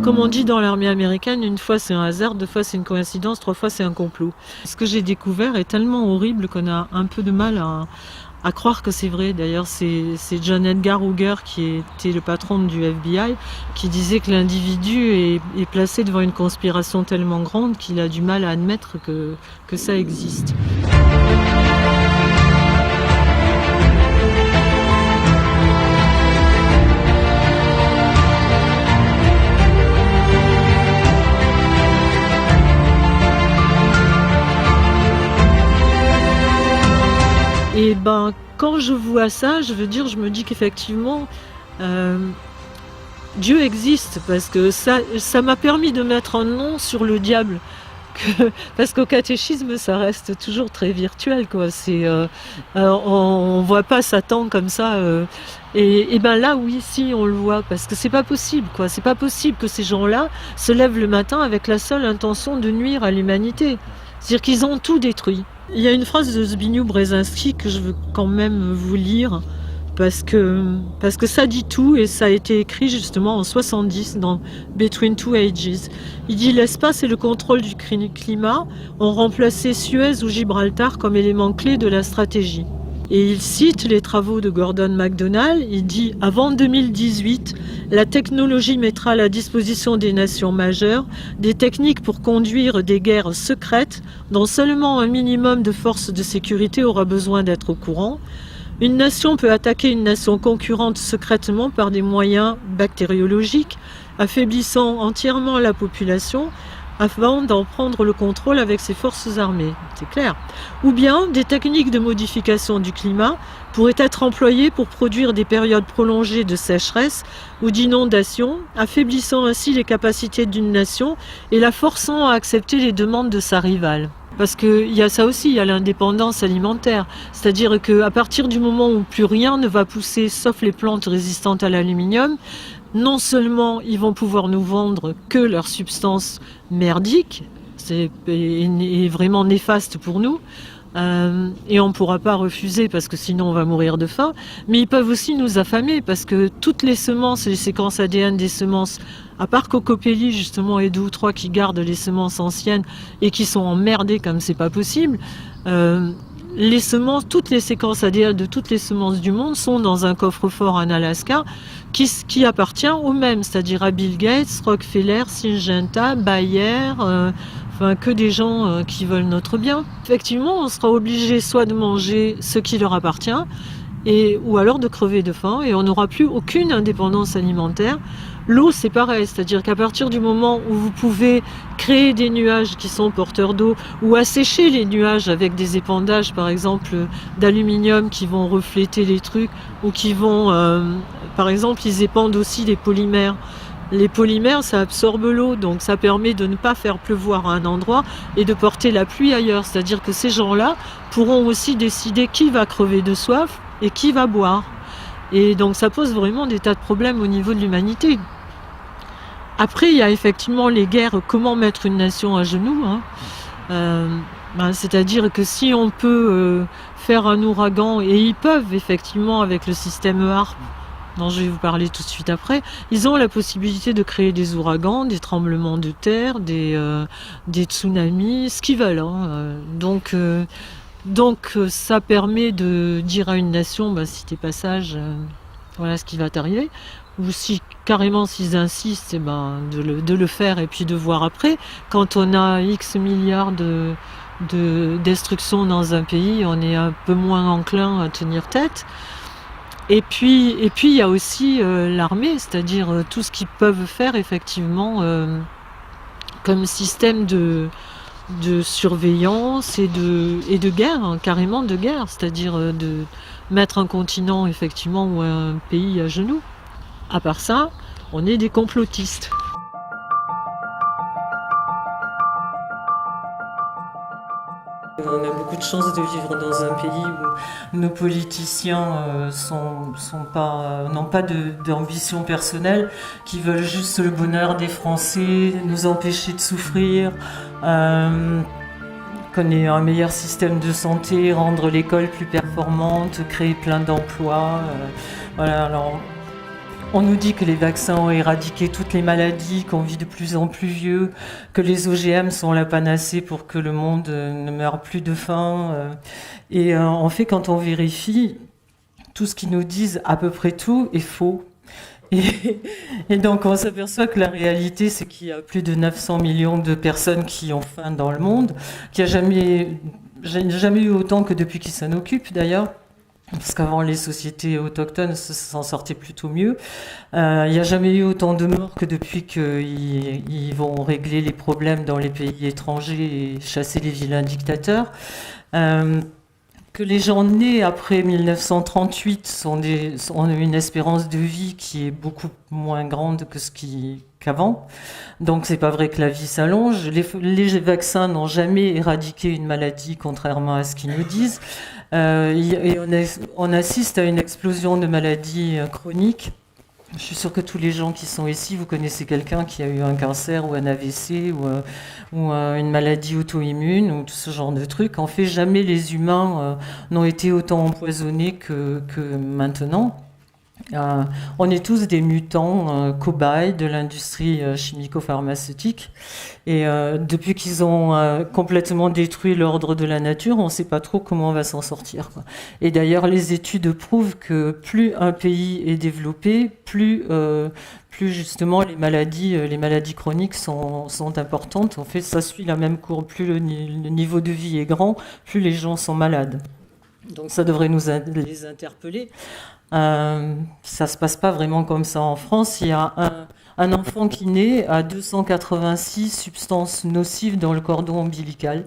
Comme on dit dans l'armée américaine, une fois c'est un hasard, deux fois c'est une coïncidence, trois fois c'est un complot. Ce que j'ai découvert est tellement horrible qu'on a un peu de mal à croire que c'est vrai. D'ailleurs, c'est John Edgar Hoover, qui était le patron du FBI, qui disait que l'individu est placé devant une conspiration tellement grande qu'il a du mal à admettre que ça existe. Et ben, quand je vois ça, je me dis qu'effectivement, euh, Dieu existe, parce que ça m'a permis de mettre un nom sur le diable. Parce qu'au catéchisme, ça reste toujours très virtuel, quoi. On voit pas Satan comme ça. Et ben là, oui, si, on le voit, parce que c'est pas possible, quoi. C'est pas possible que ces gens-là se lèvent le matin avec la seule intention de nuire à l'humanité. C'est-à-dire qu'ils ont tout détruit. Il y a une phrase de Zbigniew Brzezinski que je veux quand même vous lire, parce que ça dit tout, et ça a été écrit justement en 70 dans Between Two Ages. Il dit: l'espace et le contrôle du climat ont remplacé Suez ou Gibraltar comme éléments clés de la stratégie. Et il cite les travaux de Gordon MacDonald. Il dit: avant 2018, la technologie mettra à la disposition des nations majeures des techniques pour conduire des guerres secrètes dont seulement un minimum de forces de sécurité aura besoin d'être au courant. Une nation peut attaquer une nation concurrente secrètement par des moyens bactériologiques, affaiblissant entièrement la population avant d'en prendre le contrôle avec ses forces armées. C'est clair. Ou bien des techniques de modification du climat pourraient être employées pour produire des périodes prolongées de sécheresse ou d'inondation, affaiblissant ainsi les capacités d'une nation et la forçant à accepter les demandes de sa rivale. Parce qu'il y a ça aussi, il y a l'indépendance alimentaire. C'est-à-dire qu'à partir du moment où plus rien ne va pousser, sauf les plantes résistantes à l'aluminium, non seulement ils vont pouvoir nous vendre que leurs substances merdiques, c'est vraiment néfaste pour nous, et on ne pourra pas refuser parce que sinon on va mourir de faim, mais ils peuvent aussi nous affamer parce que toutes les semences, les séquences ADN des semences, à part Cocopelli justement et deux ou trois qui gardent les semences anciennes et qui sont emmerdées comme c'est pas possible, les semences, toutes les séquences ADN de toutes les semences du monde sont dans un coffre-fort en Alaska qui appartient aux mêmes, c'est-à-dire à Bill Gates, Rockefeller, Syngenta, Bayer, enfin que des gens qui veulent notre bien. Effectivement, on sera obligé soit de manger ce qui leur appartient, ou alors de crever de faim, et on n'aura plus aucune indépendance alimentaire. L'eau, c'est pareil, c'est-à-dire qu'à partir du moment où vous pouvez créer des nuages qui sont porteurs d'eau, ou assécher les nuages avec des épandages, par exemple, d'aluminium qui vont refléter les trucs, ou qui vont, par exemple, ils épandent aussi des polymères. Les polymères, ça absorbe l'eau, donc ça permet de ne pas faire pleuvoir à un endroit et de porter la pluie ailleurs. C'est-à-dire que ces gens-là pourront aussi décider qui va crever de soif et qui va boire. Et donc ça pose vraiment des tas de problèmes au niveau de l'humanité. Après, il y a effectivement les guerres, comment mettre une nation à genoux. C'est-à-dire que si on peut faire un ouragan, et ils peuvent effectivement avec le système HARP, dont je vais vous parler tout de suite après, ils ont la possibilité de créer des ouragans, des tremblements de terre, des tsunamis, ce qu'ils veulent. Donc ça permet de dire à une nation, si t'es pas sage, voilà ce qui va t'arriver. Ou si carrément s'ils insistent, de le faire et puis de voir après. Quand on a X milliards de destruction dans un pays, on est un peu moins enclin à tenir tête. Et puis il y a aussi l'armée, c'est-à-dire tout ce qu'ils peuvent faire effectivement comme système de surveillance et de guerre, carrément de guerre, c'est-à-dire de mettre un continent effectivement ou un pays à genoux. À part ça, on est des complotistes. On a beaucoup de chance de vivre dans un pays où nos politiciens n'ont pas d'ambition personnelle, qui veulent juste le bonheur des Français, nous empêcher de souffrir, qu'on ait un meilleur système de santé, rendre l'école plus performante, créer plein d'emplois. Voilà, alors On nous dit que les vaccins ont éradiqué toutes les maladies, qu'on vit de plus en plus vieux, que les OGM sont la panacée pour que le monde ne meure plus de faim. Et en fait, quand on vérifie, tout ce qu'ils nous disent, à peu près tout, est faux. Et donc on s'aperçoit que la réalité, c'est qu'il y a plus de 900 millions de personnes qui ont faim dans le monde, qu'il n'y a jamais eu autant que depuis qu'ils s'en occupent d'ailleurs. Parce qu'avant, les sociétés autochtones s'en sortaient plutôt mieux. Il n'y a jamais eu autant de morts que depuis qu'ils vont régler les problèmes dans les pays étrangers et chasser les vilains dictateurs. Que les gens nés après 1938 ont une espérance de vie qui est beaucoup moins grande que qu'avant. Donc c'est pas vrai que la vie s'allonge. Les vaccins n'ont jamais éradiqué une maladie, contrairement à ce qu'ils nous disent. Et on assiste à une explosion de maladies chroniques. Je suis sûre que tous les gens qui sont ici, vous connaissez quelqu'un qui a eu un cancer ou un AVC ou une maladie auto-immune ou tout ce genre de trucs. En fait, jamais les humains n'ont été autant empoisonnés que maintenant. On est tous des mutants, cobayes de l'industrie chimico-pharmaceutique. Et depuis qu'ils ont complètement détruit l'ordre de la nature, on ne sait pas trop comment on va s'en sortir, quoi. Et d'ailleurs, les études prouvent que plus un pays est développé, plus justement les maladies chroniques sont importantes. En fait, ça suit la même courbe. Plus le niveau de vie est grand, plus les gens sont malades. Donc ça devrait les interpeller. Ça se passe pas vraiment comme ça en France. Il y a un enfant qui naît à 286 substances nocives dans le cordon ombilical.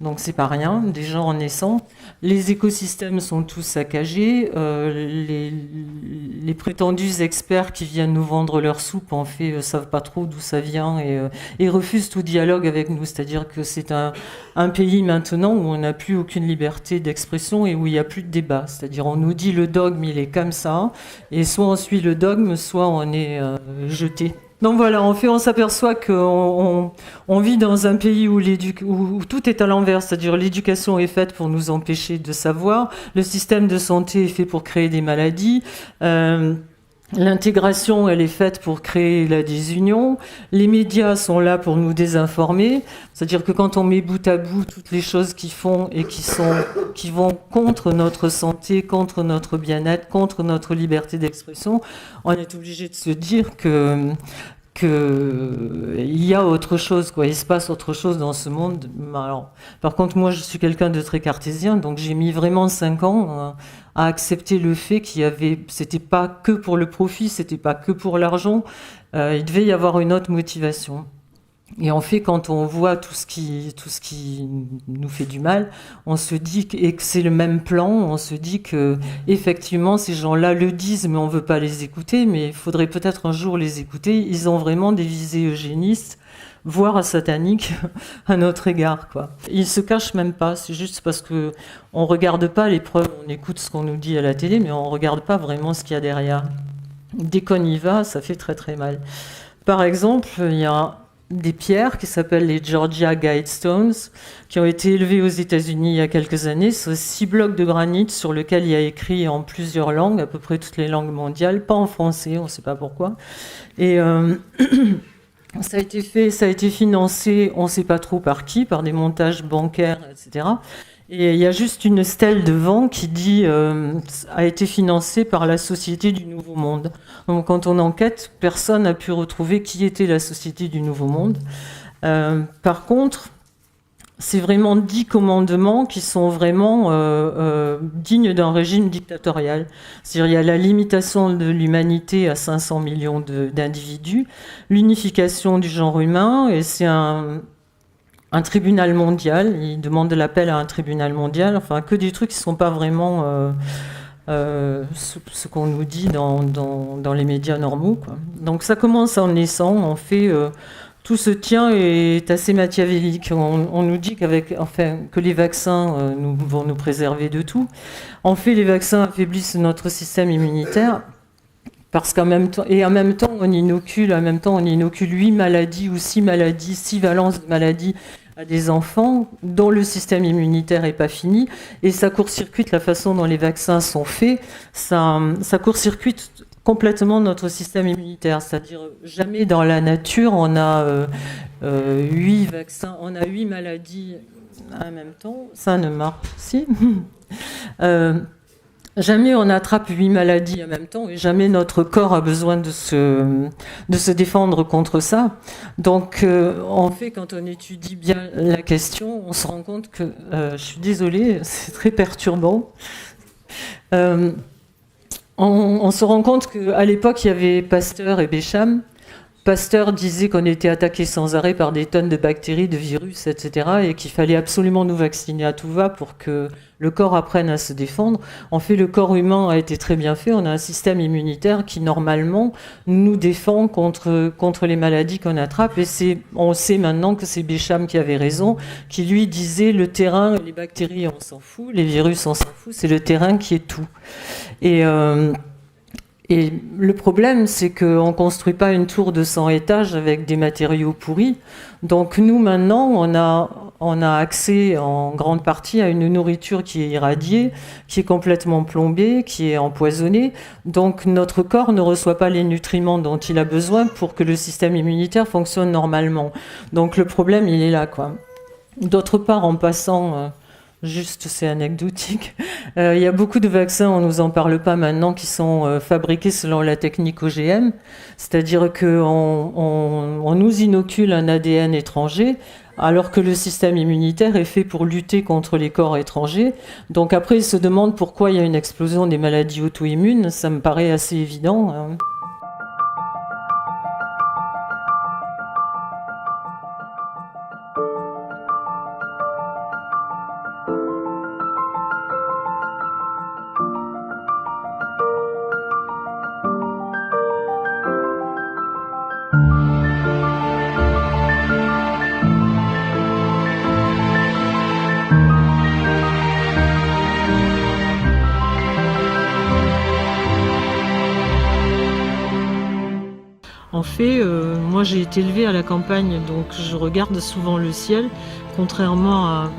Donc c'est pas rien, déjà en naissant. Les écosystèmes sont tous saccagés. Les prétendus experts qui viennent nous vendre leur soupe, en fait, savent pas trop d'où ça vient et refusent tout dialogue avec nous. C'est-à-dire que c'est un pays maintenant où on n'a plus aucune liberté d'expression et où il n'y a plus de débat. C'est-à-dire on nous dit le dogme, il est comme ça, et soit on suit le dogme, soit on est jeté. Donc voilà, en fait, on s'aperçoit qu'on vit dans un pays où tout est à l'envers, c'est-à-dire l'éducation est faite pour nous empêcher de savoir, le système de santé est fait pour créer des maladies, l'intégration, elle est faite pour créer la désunion, les médias sont là pour nous désinformer, c'est-à-dire que quand on met bout à bout toutes les choses qu'ils font et qui vont contre notre santé, contre notre bien-être, contre notre liberté d'expression, on est obligé de se dire que il y a autre chose, quoi. Il se passe autre chose dans ce monde. Alors, par contre, moi, je suis quelqu'un de très cartésien, donc j'ai mis vraiment 5 ans à accepter le fait c'était pas que pour le profit, c'était pas que pour l'argent. Il devait y avoir une autre motivation. Et en fait, quand on voit tout ce qui nous fait du mal, on se dit et que c'est le même plan, on se dit que effectivement ces gens-là le disent, mais on veut pas les écouter. Mais il faudrait peut-être un jour les écouter. Ils ont vraiment des visées eugénistes, voire sataniques à notre égard, quoi. Ils se cachent même pas. C'est juste parce que on regarde pas les preuves, on écoute ce qu'on nous dit à la télé, mais on regarde pas vraiment ce qu'il y a derrière. Dès qu'on y va, ça fait très très mal. Par exemple, il y a des pierres qui s'appellent les Georgia Guidestones, qui ont été élevées aux États-Unis il y a quelques années. C'est 6 blocs de granit sur lesquels il y a écrit en plusieurs langues, à peu près toutes les langues mondiales, pas en français, on ne sait pas pourquoi. Et ça a été financé, on ne sait pas trop par qui, par des montages bancaires, etc. Et il y a juste une stèle devant qui dit a été financée par la Société du Nouveau Monde. Donc quand on enquête, personne n'a pu retrouver qui était la Société du Nouveau Monde. Par contre, c'est vraiment 10 commandements qui sont vraiment dignes d'un régime dictatorial. C'est-à-dire il y a la limitation de l'humanité à 500 millions d'individus, l'unification du genre humain, et c'est un tribunal mondial. Il demande l'appel à un tribunal mondial. Enfin, que des trucs qui ne sont pas vraiment ce qu'on nous dit dans les médias normaux, quoi. Donc ça commence en naissant. En fait, tout ce tien est assez machiavélique. On nous dit que les vaccins vont nous préserver de tout. En fait, les vaccins affaiblissent notre système immunitaire. Parce qu'en même temps, on inocule 8 maladies ou 6 maladies, 6 valences de maladies à des enfants dont le système immunitaire n'est pas fini. Et ça court-circuite la façon dont les vaccins sont faits. Ça court-circuite complètement notre système immunitaire. C'est-à-dire, jamais dans la nature, on a 8 vaccins, on a 8 maladies en même temps. Ça ne marche si. Jamais on attrape 8 maladies en même temps et jamais notre corps a besoin de se défendre contre ça. Donc, en fait, quand on étudie bien la question, on se rend compte que, je suis désolée, c'est très perturbant. On se rend compte qu'à l'époque, il y avait Pasteur et Bécham. Pasteur disait qu'on était attaqué sans arrêt par des tonnes de bactéries, de virus, etc. et qu'il fallait absolument nous vacciner à tout va pour que le corps apprenne à se défendre. En fait, le corps humain a été très bien fait. On a un système immunitaire qui, normalement, nous défend contre les maladies qu'on attrape. Et on sait maintenant que c'est Bécham qui avait raison, qui lui disait le terrain, les bactéries, on s'en fout, les virus, on s'en fout, c'est le terrain qui est tout. Et le problème, c'est qu'on ne construit pas une tour de 100 étages avec des matériaux pourris. Donc nous, maintenant, on a accès en grande partie à une nourriture qui est irradiée, qui est complètement plombée, qui est empoisonnée. Donc notre corps ne reçoit pas les nutriments dont il a besoin pour que le système immunitaire fonctionne normalement. Donc le problème, il est là, quoi. D'autre part, en passant... Juste, c'est anecdotique. Il y a beaucoup de vaccins, on nous en parle pas maintenant, qui sont fabriqués selon la technique OGM, c'est-à-dire qu'on nous inocule un ADN étranger, alors que le système immunitaire est fait pour lutter contre les corps étrangers. Donc après, ils se demandent pourquoi il y a une explosion des maladies auto-immunes. Ça me paraît assez évident, hein. En fait, moi j'ai été élevée à la campagne, donc je regarde souvent le ciel, contrairement à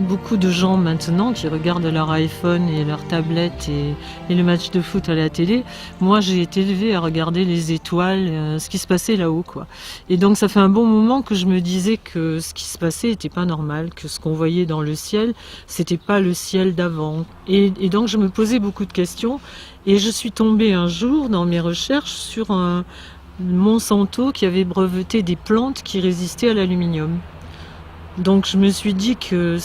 beaucoup de gens maintenant qui regardent leur iPhone et leur tablette et le match de foot à la télé. Moi j'ai été élevée à regarder les étoiles, ce qui se passait là-haut, quoi. Et donc ça fait un bon moment que je me disais que ce qui se passait n'était pas normal, que ce qu'on voyait dans le ciel, c'était pas le ciel d'avant. Et donc je me posais beaucoup de questions et je suis tombée un jour dans mes recherches sur un Monsanto qui avait breveté des plantes qui résistaient à l'aluminium. Donc je me suis dit que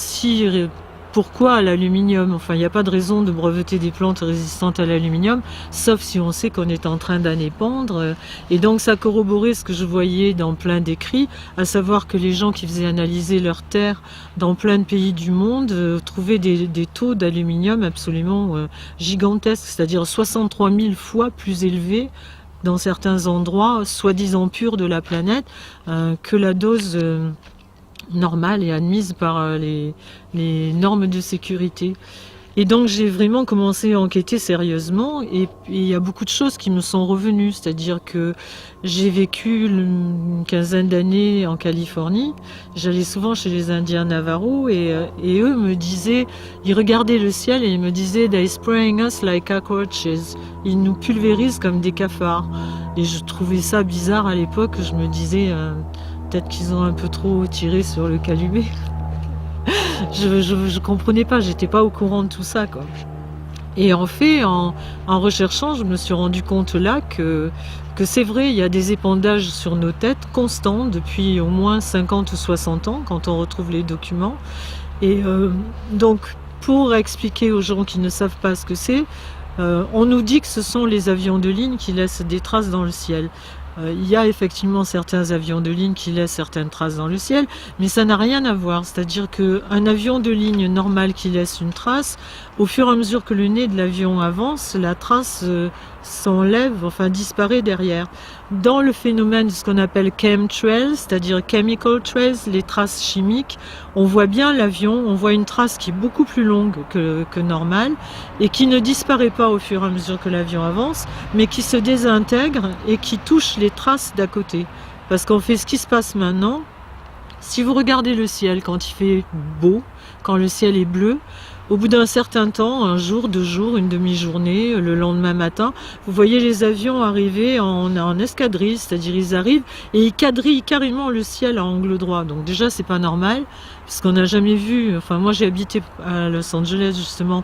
pourquoi à l'aluminium? Enfin, il n'y a pas de raison de breveter des plantes résistantes à l'aluminium, sauf si on sait qu'on est en train d'en épandre. Et donc ça corroborait ce que je voyais dans plein d'écrits, à savoir que les gens qui faisaient analyser leurs terres dans plein de pays du monde trouvaient des taux d'aluminium absolument gigantesques, c'est-à-dire 63 000 fois plus élevés dans certains endroits, soi-disant purs de la planète, que la dose normale et admise par les normes de sécurité. Et donc j'ai vraiment commencé à enquêter sérieusement et il y a beaucoup de choses qui me sont revenues, c'est-à-dire que j'ai vécu une quinzaine d'années en Californie, j'allais souvent chez les Indiens Navajo et eux me disaient, ils regardaient le ciel et ils me disaient « They spraying us like cockroaches », ils nous pulvérisent comme des cafards. Et je trouvais ça bizarre à l'époque, je me disais peut-être qu'ils ont un peu trop tiré sur le calumet. Je comprenais pas, j'étais pas au courant de tout ça, quoi. Et en fait, en recherchant, je me suis rendu compte là que c'est vrai, il y a des épandages sur nos têtes constants depuis au moins 50 ou 60 ans, quand on retrouve les documents. Et donc, pour expliquer aux gens qui ne savent pas ce que c'est, on nous dit que ce sont les avions de ligne qui laissent des traces dans le ciel. Il y a effectivement certains avions de ligne qui laissent certaines traces dans le ciel, mais ça n'a rien à voir. C'est-à-dire qu'un avion de ligne normal qui laisse une trace, au fur et à mesure que le nez de l'avion avance, la trace s'enlève, enfin disparaît derrière. Dans le phénomène de ce qu'on appelle chemtrails, c'est-à-dire chemical trails, les traces chimiques, on voit bien l'avion, on voit une trace qui est beaucoup plus longue que normale et qui ne disparaît pas au fur et à mesure que l'avion avance, mais qui se désintègre et qui touche les traces d'à côté. Parce qu'en fait, ce qui se passe maintenant, si vous regardez le ciel quand il fait beau, quand le ciel est bleu, Au bout d'un certain temps, un jour, 2 jours, une demi-journée, le lendemain matin, vous voyez les avions arriver en escadrille, c'est-à-dire ils arrivent et ils quadrillent carrément le ciel à angle droit. Donc déjà, c'est pas normal, puisqu'on n'a jamais vu, enfin moi j'ai habité à Los Angeles justement,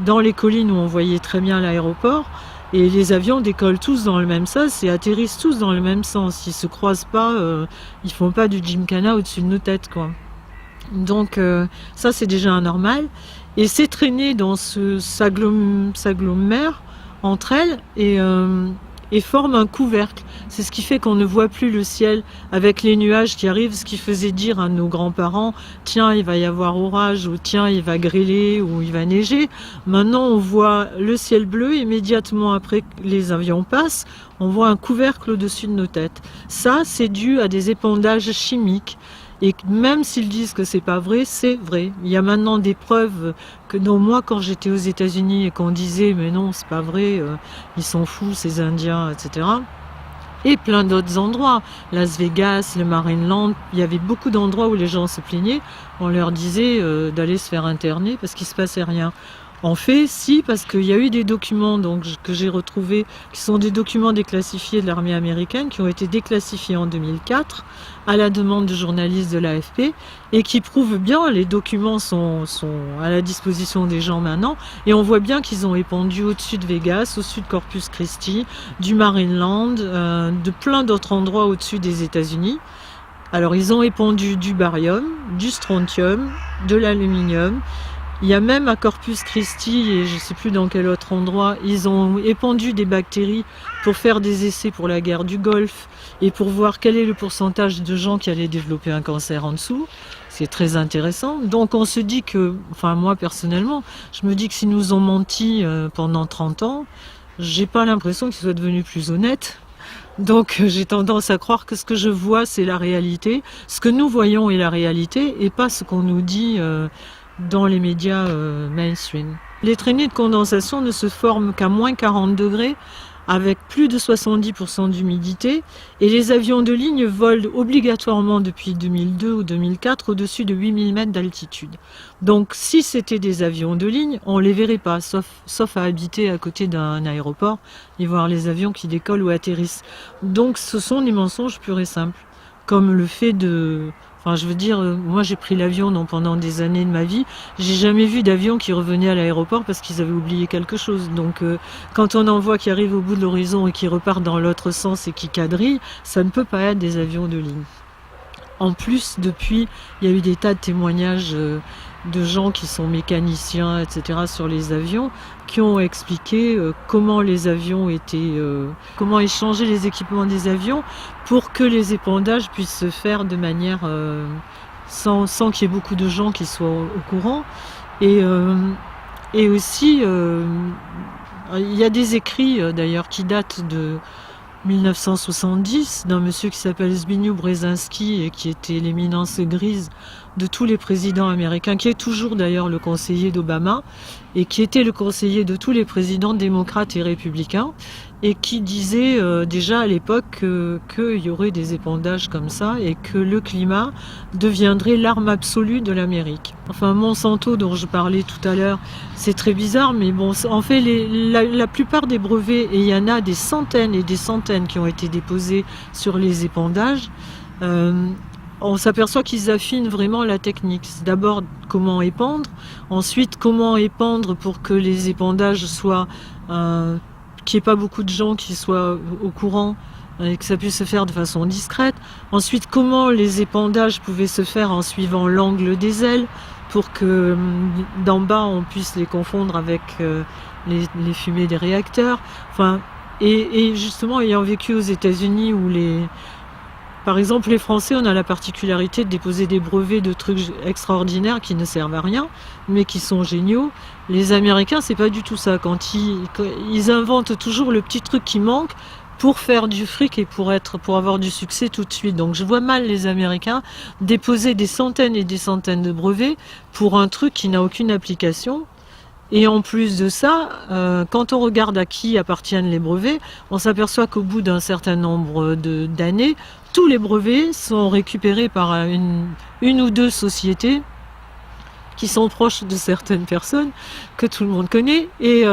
dans les collines où on voyait très bien l'aéroport, et les avions décollent tous dans le même sens et atterrissent tous dans le même sens. Ils se croisent pas, ils font pas du gymkhana au-dessus de nos têtes, quoi. Donc ça c'est déjà anormal. Et ces traînées s'agglomèrent entre elles et forment un couvercle. C'est ce qui fait qu'on ne voit plus le ciel avec les nuages qui arrivent, ce qui faisait dire à nos grands-parents « Tiens, il va y avoir orage » ou « Tiens, il va grêler » ou « Il va neiger ». Maintenant, on voit le ciel bleu, immédiatement après que les avions passent, on voit un couvercle au-dessus de nos têtes. Ça, c'est dû à des épandages chimiques. Et même s'ils disent que c'est pas vrai, c'est vrai. Il y a maintenant des preuves que non, moi quand j'étais aux États-Unis et qu'on disait mais non c'est pas vrai, ils sont fous ces Indiens, etc. Et plein d'autres endroits, Las Vegas, le Marineland, il y avait beaucoup d'endroits où les gens se plaignaient. On leur disait d'aller se faire interner parce qu'il se passait rien. En fait, si, parce qu'il y a eu des documents que j'ai retrouvés, qui sont des documents déclassifiés de l'armée américaine, qui ont été déclassifiés en 2004, à la demande de journalistes de l'AFP, et qui prouvent bien, les documents sont à la disposition des gens maintenant, et on voit bien qu'ils ont épandu au-dessus de Vegas, au-dessus de Corpus Christi, du Marineland, de plein d'autres endroits au-dessus des États-Unis. Alors, ils ont épandu du barium, du strontium, de l'aluminium. Il y a même à Corpus Christi, et je ne sais plus dans quel autre endroit, ils ont épandu des bactéries pour faire des essais pour la guerre du Golfe et pour voir quel est le pourcentage de gens qui allaient développer un cancer en dessous. C'est très intéressant. Donc on se dit que, enfin moi personnellement, je me dis que s'ils nous ont menti pendant 30 ans, j'ai pas l'impression qu'ils soient devenus plus honnêtes. Donc j'ai tendance à croire que ce que je vois c'est la réalité, ce que nous voyons est la réalité et pas ce qu'on nous dit dans les médias mainstream. Les traînées de condensation ne se forment qu'à moins 40 degrés avec plus de 70% d'humidité et les avions de ligne volent obligatoirement depuis 2002 ou 2004 au-dessus de 8000 mètres d'altitude. Donc si c'était des avions de ligne, on ne les verrait pas, sauf à habiter à côté d'un aéroport et voir les avions qui décollent ou atterrissent. Donc ce sont des mensonges purs et simples, comme le fait de... Enfin, je veux dire, moi j'ai pris l'avion pendant des années de ma vie, j'ai jamais vu d'avion qui revenait à l'aéroport parce qu'ils avaient oublié quelque chose. Donc quand on en voit qui arrivent au bout de l'horizon et qui repartent dans l'autre sens et qui quadrillent, ça ne peut pas être des avions de ligne. En plus, depuis, il y a eu des tas de témoignages de gens qui sont mécaniciens, etc., sur les avions, qui ont expliqué comment les avions étaient, comment échanger les équipements des avions pour que les épandages puissent se faire de manière sans qu'il y ait beaucoup de gens qui soient au courant. Et aussi, il y a des écrits d'ailleurs qui datent de 1970 d'un monsieur qui s'appelle Zbigniew Brzezinski et qui était l'éminence grise de tous les présidents américains, qui est toujours d'ailleurs le conseiller d'Obama et qui était le conseiller de tous les présidents démocrates et républicains et qui disait déjà à l'époque qu'il y aurait des épandages comme ça et que le climat deviendrait l'arme absolue de l'Amérique. Enfin, Monsanto dont je parlais tout à l'heure, c'est très bizarre, mais bon, en fait, la plupart des brevets, et il y en a des centaines et des centaines qui ont été déposés sur les épandages, on s'aperçoit qu'ils affinent vraiment la technique. C'est d'abord comment épandre, ensuite comment épandre pour que les épandages soient... qu'il n'y ait pas beaucoup de gens qui soient au courant et que ça puisse se faire de façon discrète. Ensuite, comment les épandages pouvaient se faire en suivant l'angle des ailes pour que d'en bas on puisse les confondre avec les fumées des réacteurs. Enfin, et justement, ayant vécu aux États-Unis où par exemple, les Français, on a la particularité de déposer des brevets de trucs extraordinaires qui ne servent à rien, mais qui sont géniaux. Les Américains, c'est pas du tout ça. Quand ils inventent toujours le petit truc qui manque pour faire du fric et pour avoir du succès tout de suite. Donc je vois mal les Américains déposer des centaines et des centaines de brevets pour un truc qui n'a aucune application. Et en plus de ça, quand on regarde à qui appartiennent les brevets, on s'aperçoit qu'au bout d'un certain nombre d'années, tous les brevets sont récupérés par une ou deux sociétés qui sont proches de certaines personnes que tout le monde connaît et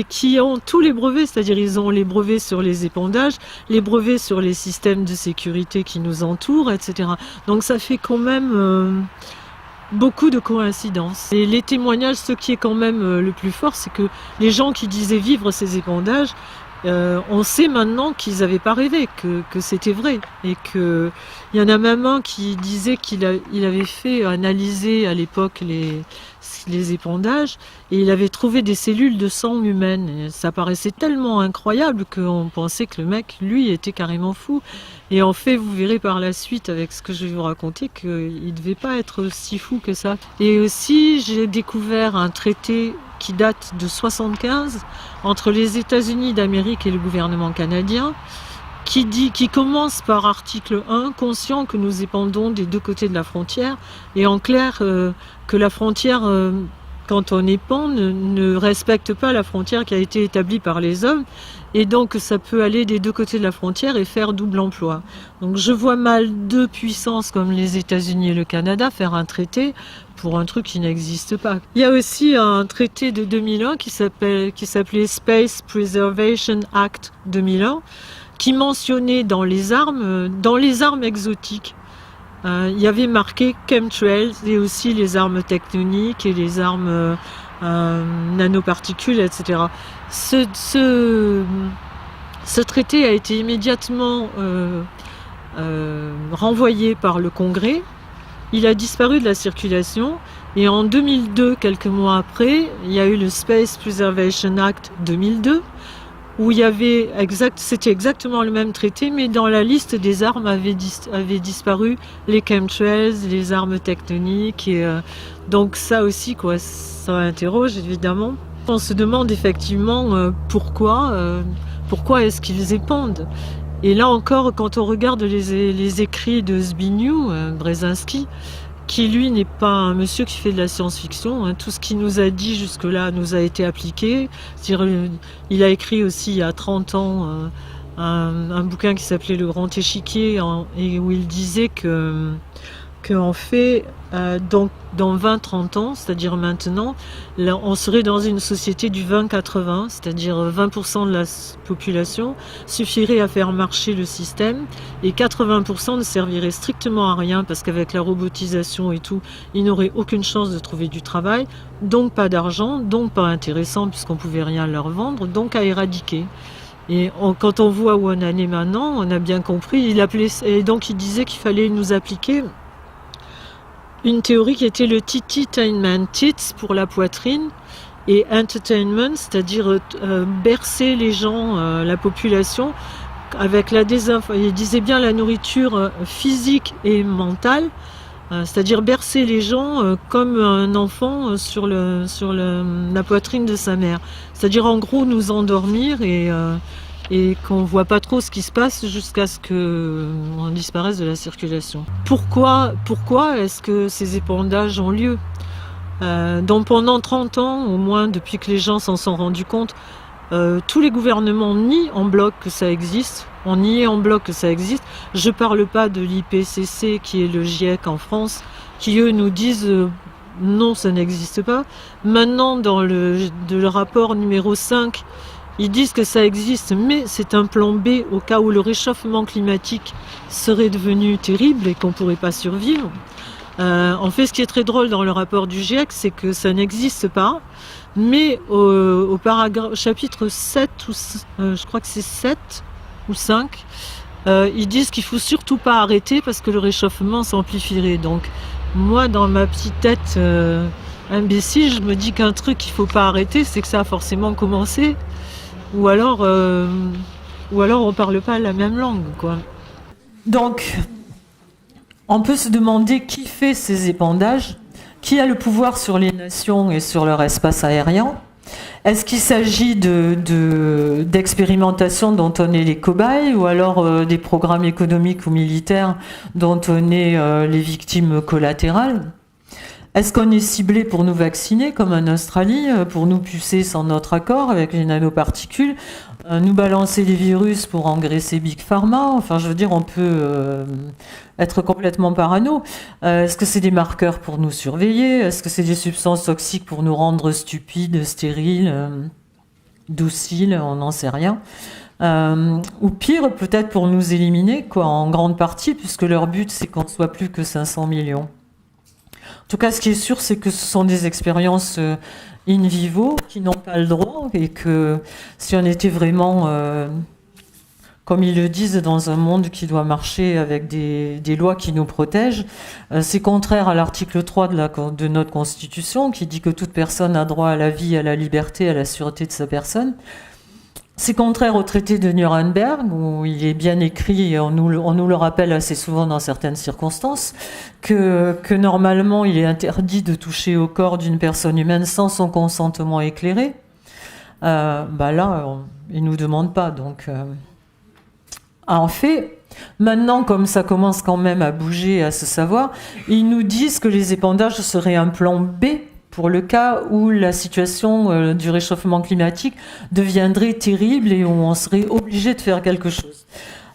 qui ont tous les brevets, c'est-à-dire ils ont les brevets sur les épandages, les brevets sur les systèmes de sécurité qui nous entourent, etc. Donc ça fait quand même beaucoup de coïncidences. Et les témoignages, ce qui est quand même le plus fort, c'est que les gens qui disaient vivre ces épandages, on sait maintenant qu'ils n'avaient pas rêvé, que c'était vrai. Et qu'il y en a même un qui disait qu'il avait fait analyser à l'époque les épandages et il avait trouvé des cellules de sang humaines. Et ça paraissait tellement incroyable qu'on pensait que le mec, lui, était carrément fou. Et en fait, vous verrez par la suite avec ce que je vais vous raconter qu'il ne devait pas être si fou que ça. Et aussi, j'ai découvert un traité qui date de 1975 entre les États-Unis d'Amérique et le gouvernement canadien, qui commence par article 1, conscient que nous épandons des deux côtés de la frontière, et en clair que la frontière, quand on épand, ne respecte pas la frontière qui a été établie par les hommes, et donc ça peut aller des deux côtés de la frontière et faire double emploi. Donc je vois mal deux puissances comme les États-Unis et le Canada faire un traité pour un truc qui n'existe pas. Il y a aussi un traité de 2001 qui s'appelait Space Preservation Act 2001, qui mentionnait dans les armes exotiques, il y avait marqué chemtrails et aussi les armes tectoniques et les armes nanoparticules, etc. Ce traité a été immédiatement renvoyé par le Congrès. Il a disparu de la circulation et en 2002, quelques mois après, il y a eu le Space Preservation Act 2002 où c'était exactement le même traité, mais dans la liste des armes avaient disparu les chemtrails, les armes tectoniques. Donc ça aussi, quoi, ça interroge évidemment. On se demande effectivement pourquoi est-ce qu'ils épandent. Et là encore, quand on regarde les écrits de Zbigniew Brzezinski, qui lui n'est pas un monsieur qui fait de la science-fiction, hein. Tout ce qu'il nous a dit jusque-là nous a été appliqué. C'est-à-dire, il a écrit aussi il y a 30 ans un bouquin qui s'appelait Le Grand Échiquier, et où il disait qu'en fait, donc, dans 20-30 ans, c'est-à-dire maintenant, là, on serait dans une société du 20-80, c'est-à-dire 20% de la population suffirait à faire marcher le système et 80% ne servirait strictement à rien parce qu'avec la robotisation et tout, ils n'auraient aucune chance de trouver du travail, donc pas d'argent, donc pas intéressant puisqu'on pouvait rien leur vendre, donc à éradiquer. Et quand on voit où on en est maintenant, on a bien compris. Et donc il disait qu'il fallait nous appliquer une théorie qui était le tititainment, tits pour la poitrine, et entertainment, c'est-à-dire bercer les gens, la population, avec la désinformation. Il disait bien la nourriture physique et mentale, c'est-à-dire bercer les gens comme un enfant sur la poitrine de sa mère. C'est-à-dire en gros nous endormir et qu'on ne voit pas trop ce qui se passe jusqu'à ce qu'on disparaisse de la circulation. Pourquoi est-ce que ces épandages ont lieu ? Donc pendant 30 ans, au moins depuis que les gens s'en sont rendus compte, tous les gouvernements nient en bloc que ça existe. On niait en bloc que ça existe. Je ne parle pas de l'IPCC qui est le GIEC en France, qui eux nous disent non, ça n'existe pas. Maintenant, dans le rapport numéro 5, ils disent que ça existe, mais c'est un plan B au cas où le réchauffement climatique serait devenu terrible et qu'on ne pourrait pas survivre. En fait, ce qui est très drôle dans le rapport du GIEC, c'est que ça n'existe pas, mais au chapitre 7, je crois que c'est 7 ou 5, ils disent qu'il ne faut surtout pas arrêter parce que le réchauffement s'amplifierait. Donc, moi, dans ma petite tête imbécile, je me dis qu'un truc qu'il ne faut pas arrêter, c'est que ça a forcément commencé. Ou alors on ne parle pas la même langue, quoi. Donc, on peut se demander qui fait ces épandages, qui a le pouvoir sur les nations et sur leur espace aérien. Est-ce qu'il s'agit d'expérimentations dont on est les cobayes ou alors des programmes économiques ou militaires dont on est les victimes collatérales ? Est-ce qu'on est ciblé pour nous vacciner, comme en Australie, pour nous pucer sans notre accord avec les nanoparticules, nous balancer des virus pour engraisser Big Pharma? Enfin, je veux dire, on peut être complètement parano. Est-ce que c'est des marqueurs pour nous surveiller? Est-ce que c'est des substances toxiques pour nous rendre stupides, stériles, dociles? On n'en sait rien. Ou pire, peut-être pour nous éliminer, quoi, en grande partie, puisque leur but, c'est qu'on ne soit plus que 500 millions. En tout cas, ce qui est sûr, c'est que ce sont des expériences in vivo qui n'ont pas le droit, et que si on était vraiment, comme ils le disent, dans un monde qui doit marcher avec des lois qui nous protègent, c'est contraire à l'article 3 de notre Constitution, qui dit que toute personne a droit à la vie, à la liberté, à la sûreté de sa personne. C'est contraire au traité de Nuremberg, où il est bien écrit, et on nous le rappelle assez souvent dans certaines circonstances, que normalement il est interdit de toucher au corps d'une personne humaine sans son consentement éclairé. Là, ils ne nous demandent pas. Donc, en fait, maintenant, comme ça commence quand même à bouger, à se savoir, ils nous disent que les épandages seraient un plan B pour le cas où la situation du réchauffement climatique deviendrait terrible et où on serait obligé de faire quelque chose.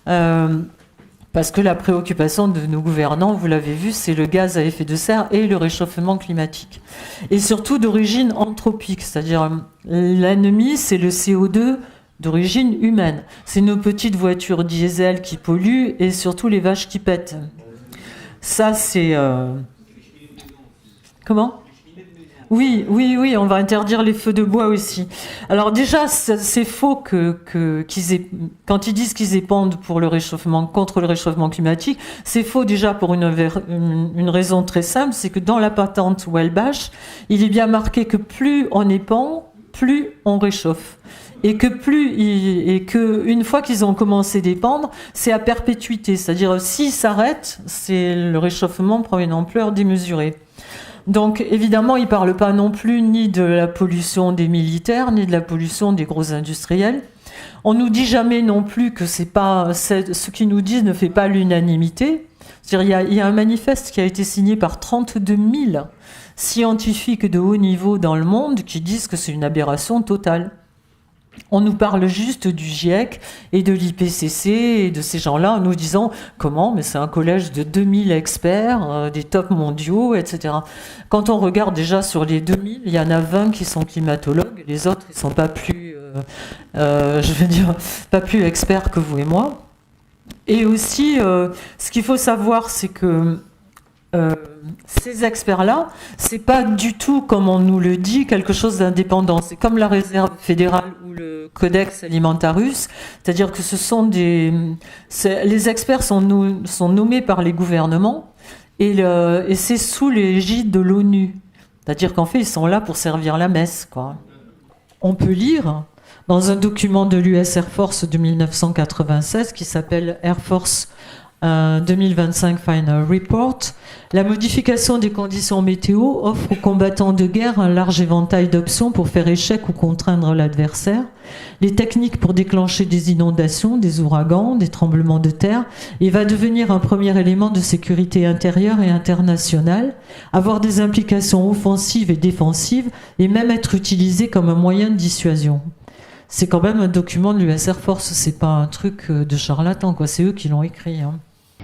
Parce que la préoccupation de nos gouvernants, vous l'avez vu, c'est le gaz à effet de serre et le réchauffement climatique. Et surtout d'origine anthropique, c'est-à-dire l'ennemi, c'est le CO2 d'origine humaine. C'est nos petites voitures diesel qui polluent et surtout les vaches qui pètent. Ça, c'est... Comment ? Oui, on va interdire les feux de bois aussi. Alors déjà, c'est faux quand ils disent qu'ils épandent contre le réchauffement climatique, c'est faux déjà pour une raison très simple, c'est que dans la patente Welbach, il est bien marqué que plus on épand, plus on réchauffe. Et que une fois qu'ils ont commencé d'épandre, c'est à perpétuité. C'est-à-dire, s'ils s'arrêtent, le réchauffement prend une ampleur démesurée. Donc évidemment, ils ne parlent pas non plus ni de la pollution des militaires, ni de la pollution des gros industriels. On nous dit jamais non plus que ce qu'ils nous disent ne fait pas l'unanimité. C'est-à-dire, il y a un manifeste qui a été signé par 32 000 scientifiques de haut niveau dans le monde qui disent que c'est une aberration totale. On nous parle juste du GIEC et de l'IPCC et de ces gens-là en nous disant comment, mais c'est un collège de 2000 experts, des tops mondiaux, etc. Quand on regarde déjà sur les 2000, il y en a 20 qui sont climatologues, les autres ils sont pas plus, pas plus experts que vous et moi. Et aussi, ce qu'il faut savoir, c'est que ces experts-là, c'est pas du tout, comme on nous le dit, quelque chose d'indépendant. C'est comme la réserve fédérale ou le Codex Alimentarius, c'est-à-dire que les experts sont nommés par les gouvernements et c'est sous l'égide de l'ONU. C'est-à-dire qu'en fait, ils sont là pour servir la messe, quoi. On peut lire dans un document de l'US Air Force de 1996 qui s'appelle Air Force 2025 Final Report, la modification des conditions météo offre aux combattants de guerre un large éventail d'options pour faire échec ou contraindre l'adversaire, les techniques pour déclencher des inondations, des ouragans, des tremblements de terre, et va devenir un premier élément de sécurité intérieure et internationale, avoir des implications offensives et défensives, et même être utilisé comme un moyen de dissuasion. C'est quand même un document de l'US Air Force, c'est pas un truc de charlatan, quoi. C'est eux qui l'ont écrit, hein.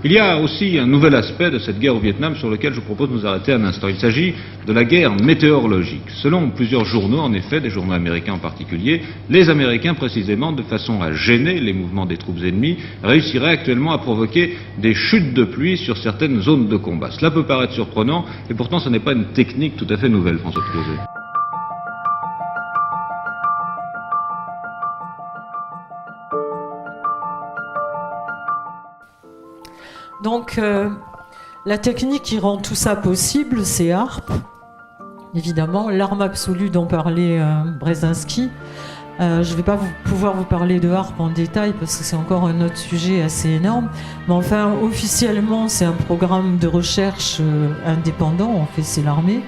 Il y a aussi un nouvel aspect de cette guerre au Vietnam sur lequel je propose de nous arrêter un instant. Il s'agit de la guerre météorologique. Selon plusieurs journaux, en effet, des journaux américains en particulier, les Américains, précisément, de façon à gêner les mouvements des troupes ennemies, réussiraient actuellement à provoquer des chutes de pluie sur certaines zones de combat. Cela peut paraître surprenant, et pourtant ce n'est pas une technique tout à fait nouvelle, François Pilosé. Donc, la technique qui rend tout ça possible, c'est HAARP, évidemment, l'arme absolue dont parlait Brzezinski. Je ne vais pas pouvoir vous parler de HAARP en détail parce que c'est encore un autre sujet assez énorme. Mais enfin, officiellement, c'est un programme de recherche indépendant, en fait, c'est l'armée,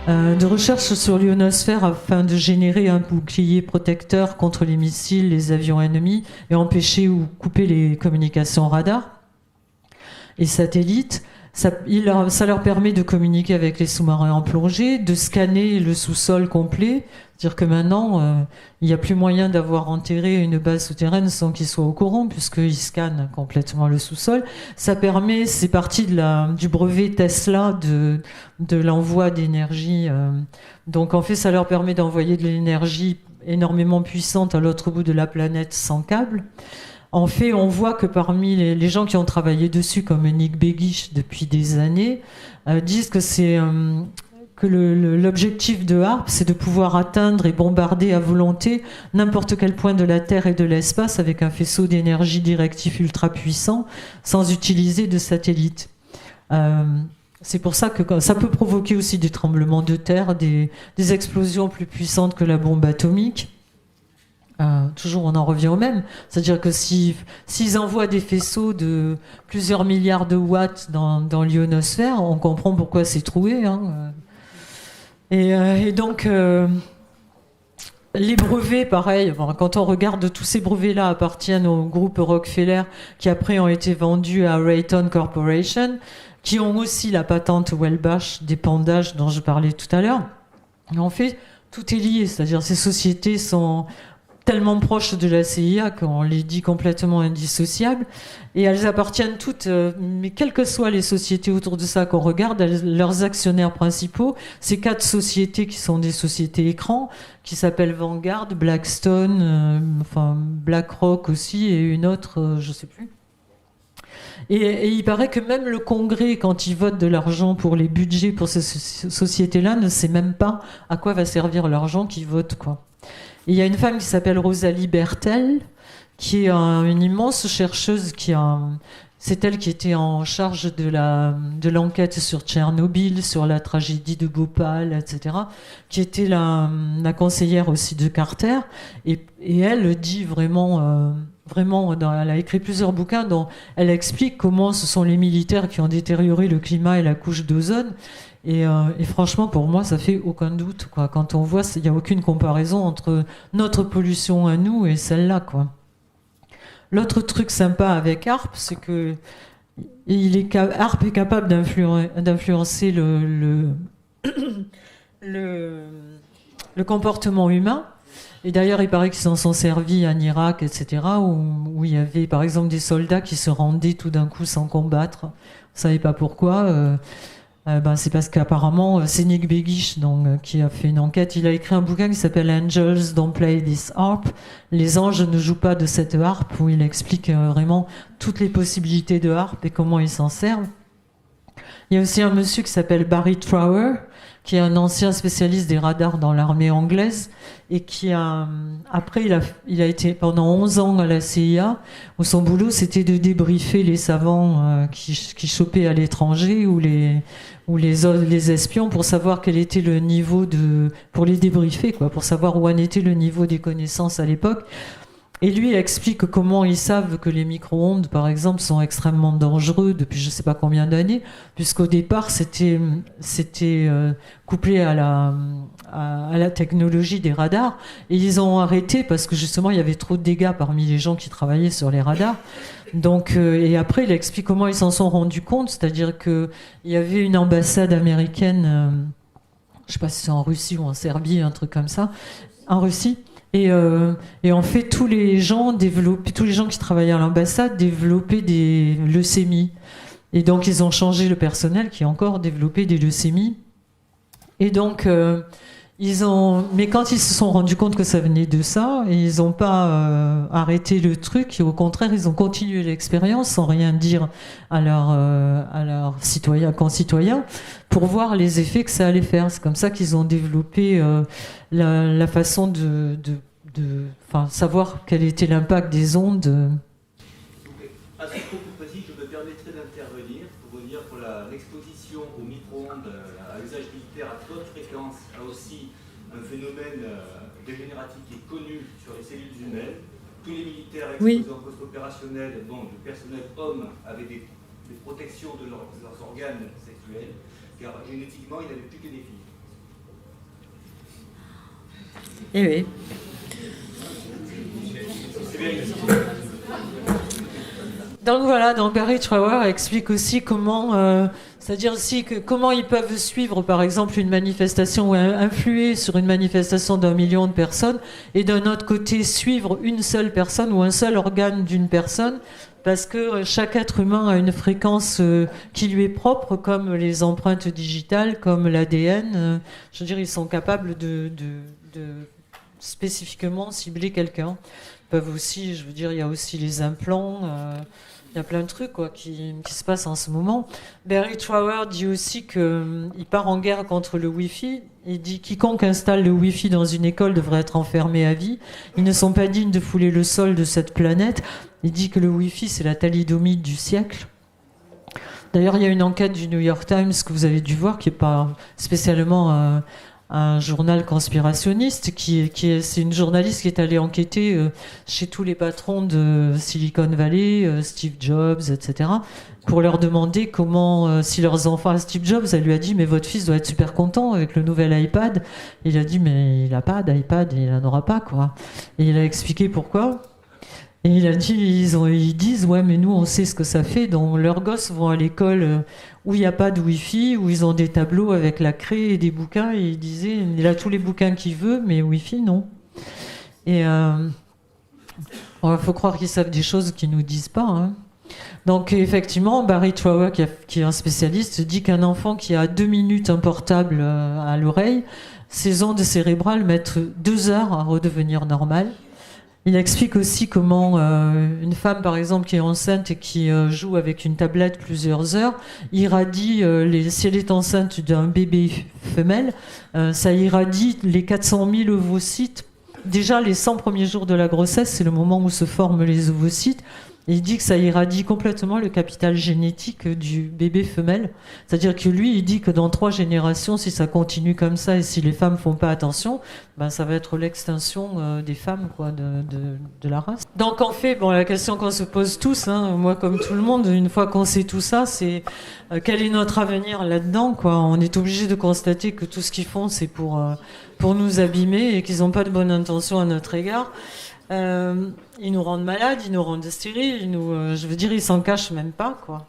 de recherche sur l'ionosphère afin de générer un bouclier protecteur contre les missiles, les avions ennemis et empêcher ou couper les communications radar et satellites. Ça leur permet de communiquer avec les sous-marins en plongée, de scanner le sous-sol complet. C'est-à-dire que maintenant, il n'y a plus moyen d'avoir enterré une base souterraine sans qu'ils soient au courant, puisqu'ils scannent complètement le sous-sol. Ça permet, c'est parti du brevet Tesla de l'envoi d'énergie. Donc en fait, ça leur permet d'envoyer de l'énergie énormément puissante à l'autre bout de la planète sans câble. En fait, on voit que parmi les gens qui ont travaillé dessus, comme Nick Begich depuis des années, disent que l'objectif de HARP, c'est de pouvoir atteindre et bombarder à volonté n'importe quel point de la Terre et de l'espace avec un faisceau d'énergie directif ultra puissant, sans utiliser de satellites. C'est pour ça que ça peut provoquer aussi des tremblements de terre, des explosions plus puissantes que la bombe atomique. Toujours, on en revient au même. C'est-à-dire que s'ils envoient des faisceaux de plusieurs milliards de watts dans l'ionosphère, on comprend pourquoi c'est troué. Hein. Et donc, les brevets, pareil, quand on regarde, tous ces brevets-là appartiennent au groupe Rockefeller, qui après ont été vendus à Raytheon Corporation, qui ont aussi la patente Welbach d'épandage dont je parlais tout à l'heure. Et en fait, tout est lié, c'est-à-dire ces sociétés sont tellement proches de la CIA qu'on les dit complètement indissociables, et elles appartiennent toutes, mais quelles que soient les sociétés autour de ça qu'on regarde, leurs actionnaires principaux, ces 4 sociétés qui sont des sociétés écrans, qui s'appellent Vanguard, Blackstone, BlackRock aussi, et une autre, je sais plus. Et il paraît que même le Congrès, quand il vote de l'argent pour les budgets pour ces sociétés-là, ne sait même pas à quoi va servir l'argent qu'ils votent, quoi. Et il y a une femme qui s'appelle Rosalie Bertell, qui est une immense chercheuse, c'est elle qui était en charge de l'enquête sur Tchernobyl, sur la tragédie de Bhopal, etc., qui était la conseillère aussi de Carter, et elle dit vraiment, elle a écrit plusieurs bouquins dont elle explique comment ce sont les militaires qui ont détérioré le climat et la couche d'ozone. Et franchement, pour moi, ça fait aucun doute, quoi. Quand on voit, il n'y a aucune comparaison entre notre pollution à nous et celle-là, quoi. L'autre truc sympa avec HARP, c'est que HARP est capable d'influencer le comportement humain. Et d'ailleurs, il paraît qu'ils s'en sont servis en Irak, etc., où il y avait, par exemple, des soldats qui se rendaient tout d'un coup sans combattre. On ne savait pas pourquoi. C'est parce qu'apparemment, c'est Nick Begich qui a fait une enquête. Il a écrit un bouquin qui s'appelle Angels Don't Play This Harp. Les anges ne jouent pas de cette harpe, où il explique vraiment toutes les possibilités de harpe et comment ils s'en servent. Il y a aussi un monsieur qui s'appelle Barry Trower, qui est un ancien spécialiste des radars dans l'armée anglaise, et qui après il a été pendant 11 ans à la CIA, où son boulot c'était de débriefer les savants qui chopaient à l'étranger, ou les espions, pour savoir quel était le niveau pour les débriefer, quoi, pour savoir où en était le niveau des connaissances à l'époque. Et lui, il explique comment ils savent que les micro-ondes, par exemple, sont extrêmement dangereux depuis je ne sais pas combien d'années, puisqu'au départ, c'était couplé à la technologie des radars. Et ils ont arrêté parce que justement, il y avait trop de dégâts parmi les gens qui travaillaient sur les radars. Donc, et après, il explique comment ils s'en sont rendus compte, c'est-à-dire qu'il y avait une ambassade américaine, je ne sais pas si c'est en Russie ou en Serbie, un truc comme ça, en Russie. Et en fait, tous les gens qui travaillaient à l'ambassade développaient des leucémies. Et donc, ils ont changé le personnel qui a encore développé des leucémies. Et donc, mais quand ils se sont rendus compte que ça venait de ça, ils n'ont pas arrêté le truc. Et au contraire, ils ont continué l'expérience sans rien dire à leurs concitoyens pour voir les effets que ça allait faire. C'est comme ça qu'ils ont développé la façon de savoir quel était l'impact des ondes. À ce propos précis, je me permettrai d'intervenir pour vous dire que l'exposition aux micro-ondes, à l'usage militaire à haute fréquence, a aussi un phénomène dégénératif qui est connu sur les cellules humaines. Tous les militaires exposés en post-opérationnel, dont le personnel homme, avait des protections de leurs organes sexuels, car génétiquement, il n'avait plus que des filles. Eh oui. C'est bien. Donc voilà, donc Barry Trower explique aussi comment, c'est-à-dire aussi que comment ils peuvent suivre par exemple une manifestation ou influer sur une manifestation d'1 million de personnes et d'un autre côté suivre une seule personne ou un seul organe d'une personne parce que chaque être humain a une fréquence qui lui est propre comme les empreintes digitales, comme l'ADN. Je veux dire, ils sont capables de spécifiquement cibler quelqu'un. Ils peuvent aussi, je veux dire, il y a aussi les implants. Il y a plein de trucs quoi, qui se passent en ce moment. Barry Trower dit aussi qu'il part en guerre contre le Wi-Fi. Il dit quiconque installe le Wi-Fi dans une école devrait être enfermé à vie. Ils ne sont pas dignes de fouler le sol de cette planète. Il dit que le Wi-Fi, c'est la thalidomide du siècle. D'ailleurs, il y a une enquête du New York Times que vous avez dû voir, qui n'est pas spécialement un journal conspirationniste, c'est une journaliste qui est allée enquêter chez tous les patrons de Silicon Valley, Steve Jobs, etc., pour leur demander comment, si leurs enfants... Steve Jobs, elle lui a dit, mais votre fils doit être super content avec le nouvel iPad. Il a dit, mais il n'a pas d'iPad, il n'en aura pas, quoi. Et il a expliqué pourquoi. Et il a dit, ils disent, ouais, mais nous, on sait ce que ça fait. Donc, leurs gosses vont à l'école où il n'y a pas de Wi-Fi, où ils ont des tableaux avec la craie et des bouquins. Et il disait, il a tous les bouquins qu'il veut, mais Wi-Fi, non. Et il faut croire qu'ils savent des choses qu'ils ne nous disent pas. Hein. Donc, effectivement, Barry Trower, qui est un spécialiste, dit qu'un enfant qui a 2 minutes un portable à l'oreille, ses ondes cérébrales mettent 2 heures à redevenir normales. Il explique aussi comment une femme, par exemple, qui est enceinte et qui joue avec une tablette plusieurs heures, irradie, si elle est enceinte d'un bébé femelle, ça irradie les 400 000 ovocytes. Déjà, les 100 premiers jours de la grossesse, c'est le moment où se forment les ovocytes. Et il dit que ça irradie complètement le capital génétique du bébé femelle. C'est-à-dire que lui, il dit que dans 3 générations, si ça continue comme ça et si les femmes font pas attention, ben ça va être l'extinction des femmes quoi, de la race. Donc en fait, bon, la question qu'on se pose tous, hein, moi comme tout le monde, une fois qu'on sait tout ça, c'est quel est notre avenir là-dedans quoi. On est obligé de constater que tout ce qu'ils font, c'est pour nous abîmer et qu'ils n'ont pas de bonne intention à notre égard. Ils nous rendent malades, ils nous rendent stériles, je veux dire, ils s'en cachent même pas, quoi.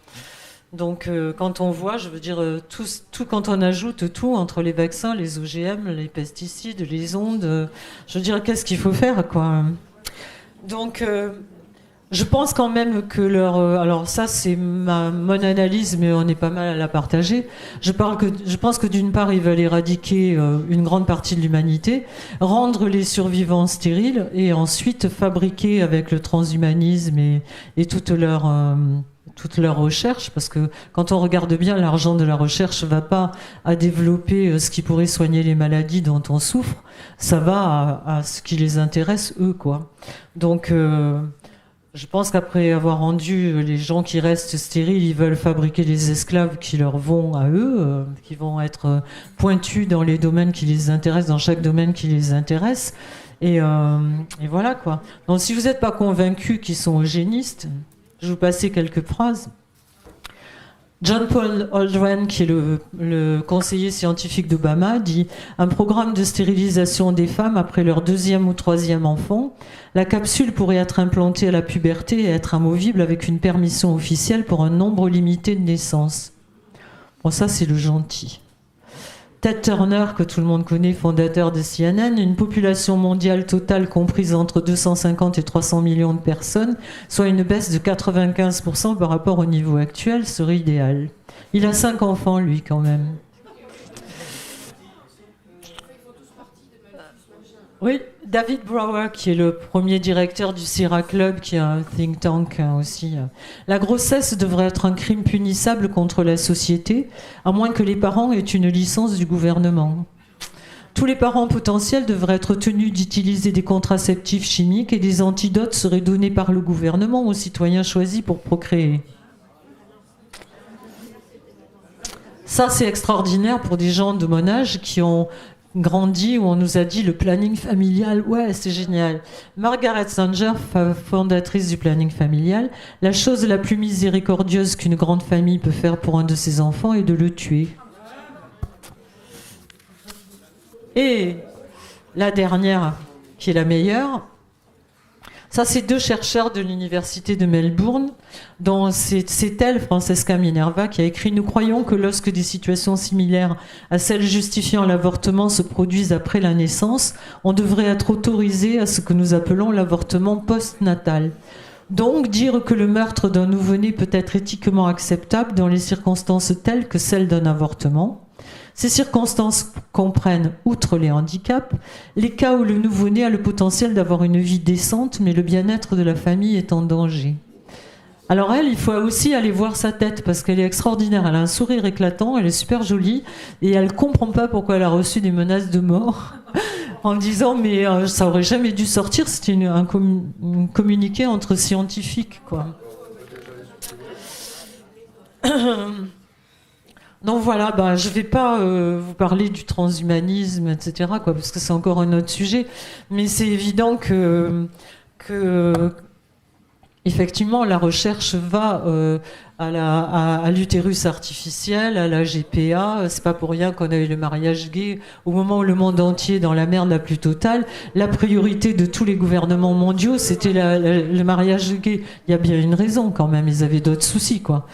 Donc, quand on voit, je veux dire, tout quand on ajoute tout entre les vaccins, les OGM, les pesticides, les ondes, je veux dire, qu'est-ce qu'il faut faire, quoi. Donc, je pense quand même que alors ça, c'est mon analyse, mais on est pas mal à la partager. Je pense que d'une part, ils veulent éradiquer une grande partie de l'humanité, rendre les survivants stériles, et ensuite fabriquer avec le transhumanisme et toute leur recherche, parce que quand on regarde bien, l'argent de la recherche va pas à développer ce qui pourrait soigner les maladies dont on souffre, ça va à ce qui les intéresse, eux, quoi. Donc... je pense qu'après avoir rendu les gens qui restent stériles, ils veulent fabriquer des esclaves qui leur vont à eux, qui vont être pointus dans les domaines qui les intéressent, dans chaque domaine qui les intéresse. Et voilà quoi. Donc si vous n'êtes pas convaincus qu'ils sont eugénistes, je vais vous passer quelques phrases. John Paul Holdren, qui est le conseiller scientifique d'Obama, dit « Un programme de stérilisation des femmes après leur 2e ou 3e enfant. La capsule pourrait être implantée à la puberté et être amovible avec une permission officielle pour un nombre limité de naissances. » Bon, ça, c'est le gentil. Ted Turner, que tout le monde connaît, fondateur de CNN, une population mondiale totale comprise entre 250 et 300 millions de personnes, soit une baisse de 95% par rapport au niveau actuel, serait idéal. Il a 5 enfants, lui, quand même. Oui, David Brower, qui est le premier directeur du Sierra Club, qui est un think tank aussi. La grossesse devrait être un crime punissable contre la société, à moins que les parents aient une licence du gouvernement. Tous les parents potentiels devraient être tenus d'utiliser des contraceptifs chimiques et des antidotes seraient donnés par le gouvernement aux citoyens choisis pour procréer. Ça, c'est extraordinaire pour des gens de mon âge qui ont grandi, où on nous a dit le planning familial, ouais, c'est génial. Margaret Sanger, fondatrice du planning familial, la chose la plus miséricordieuse qu'une grande famille peut faire pour un de ses enfants est de le tuer. Et la dernière, qui est la meilleure, Ça, c'est 2 chercheurs de l'université de Melbourne, dont c'est elle, Francesca Minerva, qui a écrit « Nous croyons que lorsque des situations similaires à celles justifiant l'avortement se produisent après la naissance, on devrait être autorisé à ce que nous appelons l'avortement post-natal. Donc, dire que le meurtre d'un nouveau-né peut être éthiquement acceptable dans les circonstances telles que celles d'un avortement. Ces circonstances comprennent, outre les handicaps, les cas où le nouveau-né a le potentiel d'avoir une vie décente, mais le bien-être de la famille est en danger. » Alors elle, il faut aussi aller voir sa tête, parce qu'elle est extraordinaire. Elle a un sourire éclatant, elle est super jolie, et elle ne comprend pas pourquoi elle a reçu des menaces de mort, en disant « mais ça aurait jamais dû sortir, c'était un communiqué entre scientifiques, quoi. » Donc voilà, je ne vais pas vous parler du transhumanisme, etc., quoi, parce que c'est encore un autre sujet, mais c'est évident que effectivement, la recherche va à l'utérus artificiel, à la GPA. C'est pas pour rien qu'on a eu le mariage gay. Au moment où le monde entier est dans la merde la plus totale, la priorité de tous les gouvernements mondiaux, c'était le mariage gay. Il y a bien une raison quand même. Ils avaient d'autres soucis, quoi.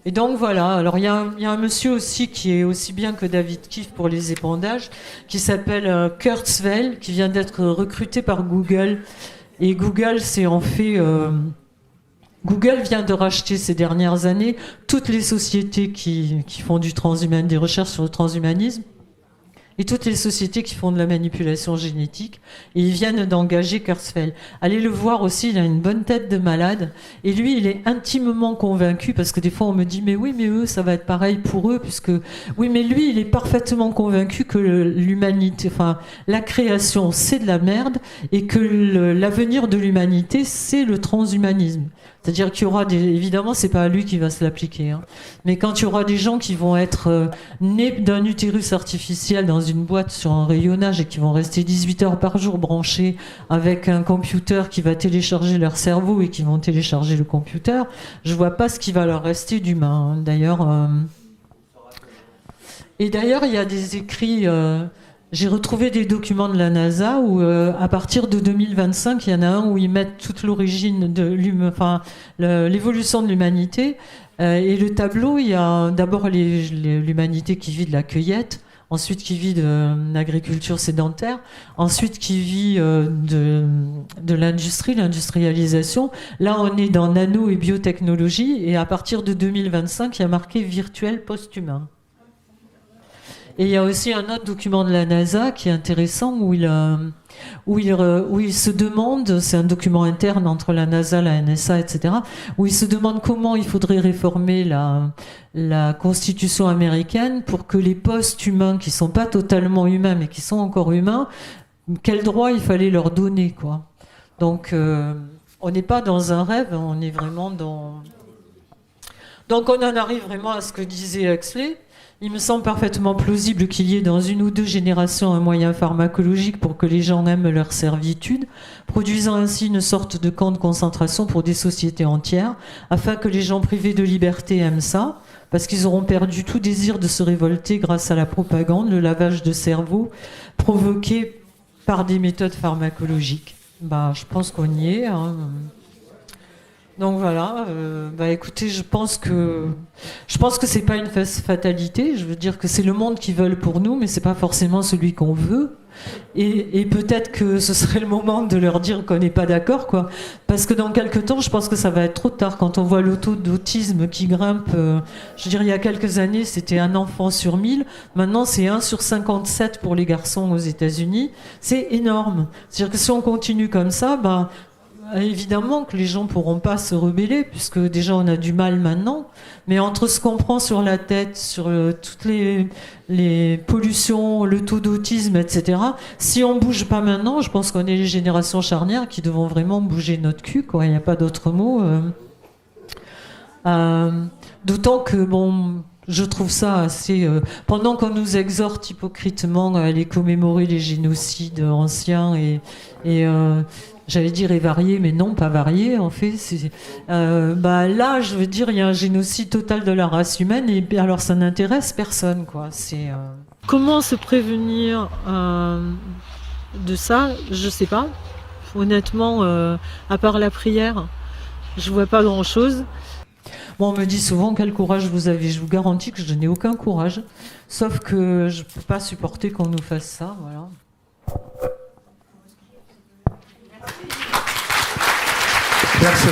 Et donc voilà. Alors il y a un monsieur aussi qui est aussi bien que David Keefe pour les épandages, qui s'appelle Kurt Svell, qui vient d'être recruté par Google. Et Google, c'est en fait... Google vient de racheter ces dernières années toutes les sociétés qui font des recherches sur le transhumanisme et toutes les sociétés qui font de la manipulation génétique. Et ils viennent d'engager Kurzweil. Allez le voir aussi, il a une bonne tête de malade. Et lui, il est intimement convaincu, parce que des fois on me dit, mais oui, mais eux, ça va être pareil pour eux, puisque... Oui, mais lui, il est parfaitement convaincu que l'humanité, enfin, la création, c'est de la merde, et que l'avenir de l'humanité, c'est le transhumanisme. C'est-à-dire qu'il y aura évidemment, c'est pas à lui qui va se l'appliquer, hein. Mais quand il y aura des gens qui vont être nés d'un utérus artificiel dans une boîte sur un rayonnage et qui vont rester 18 heures par jour branchés avec un computer qui va télécharger leur cerveau et qui vont télécharger le computer, je vois pas ce qui va leur rester d'humain, hein. D'ailleurs, et d'ailleurs, il y a des écrits... J'ai retrouvé des documents de la NASA où, à partir de 2025, il y en a un où ils mettent toute l'origine de l'évolution de l'humanité. Et le tableau, il y a d'abord l'humanité qui vit de la cueillette, ensuite qui vit de l'agriculture sédentaire, ensuite qui vit de l'industrie, l'industrialisation. Là, on est dans nano et biotechnologie, et à partir de 2025, il y a marqué virtuel post-humain. Et il y a aussi un autre document de la NASA qui est intéressant où il se demande, c'est un document interne entre la NASA, la NSA, etc., où il se demande comment il faudrait réformer la Constitution américaine pour que les post-humains qui sont pas totalement humains mais qui sont encore humains, quels droits il fallait leur donner, quoi. Donc on n'est pas dans un rêve, on est vraiment dans... Donc on en arrive vraiment à ce que disait Huxley. Il me semble parfaitement plausible qu'il y ait dans 1 ou 2 générations un moyen pharmacologique pour que les gens aiment leur servitude, produisant ainsi une sorte de camp de concentration pour des sociétés entières, afin que les gens privés de liberté aiment ça, parce qu'ils auront perdu tout désir de se révolter grâce à la propagande, le lavage de cerveau, provoqué par des méthodes pharmacologiques. Je pense qu'on y est, hein. Donc voilà, écoutez, je pense que c'est pas une fatalité. Je veux dire que c'est le monde qu'ils veulent pour nous, mais c'est pas forcément celui qu'on veut. Et peut-être que ce serait le moment de leur dire qu'on n'est pas d'accord, quoi. Parce que dans quelques temps, je pense que ça va être trop tard. Quand on voit le taux d'autisme qui grimpe, je veux dire, il y a quelques années, c'était 1 enfant sur 1000. Maintenant, c'est 1 sur 57 pour les garçons aux États-Unis. C'est énorme. C'est-à-dire que si on continue comme ça, évidemment que les gens pourront pas se rebeller, puisque déjà on a du mal maintenant, mais entre ce qu'on prend sur la tête, sur toutes les pollutions, le taux d'autisme, etc., si on bouge pas maintenant, je pense qu'on est les générations charnières qui devront vraiment bouger notre cul, quoi. Il n'y a pas d'autre mot. D'autant que, je trouve ça assez... pendant qu'on nous exhorte hypocritement à aller commémorer les génocides anciens et j'allais dire variés, mais non, pas variés, en fait. Là, je veux dire, il y a un génocide total de la race humaine, et alors ça n'intéresse personne, quoi. Comment se prévenir de ça? Je sais pas. honnêtement, à part la prière, je vois pas grand-chose. Bon, on me dit souvent quel courage vous avez. Je vous garantis que je n'ai aucun courage, sauf que je ne peux pas supporter qu'on nous fasse ça. Voilà. Merci.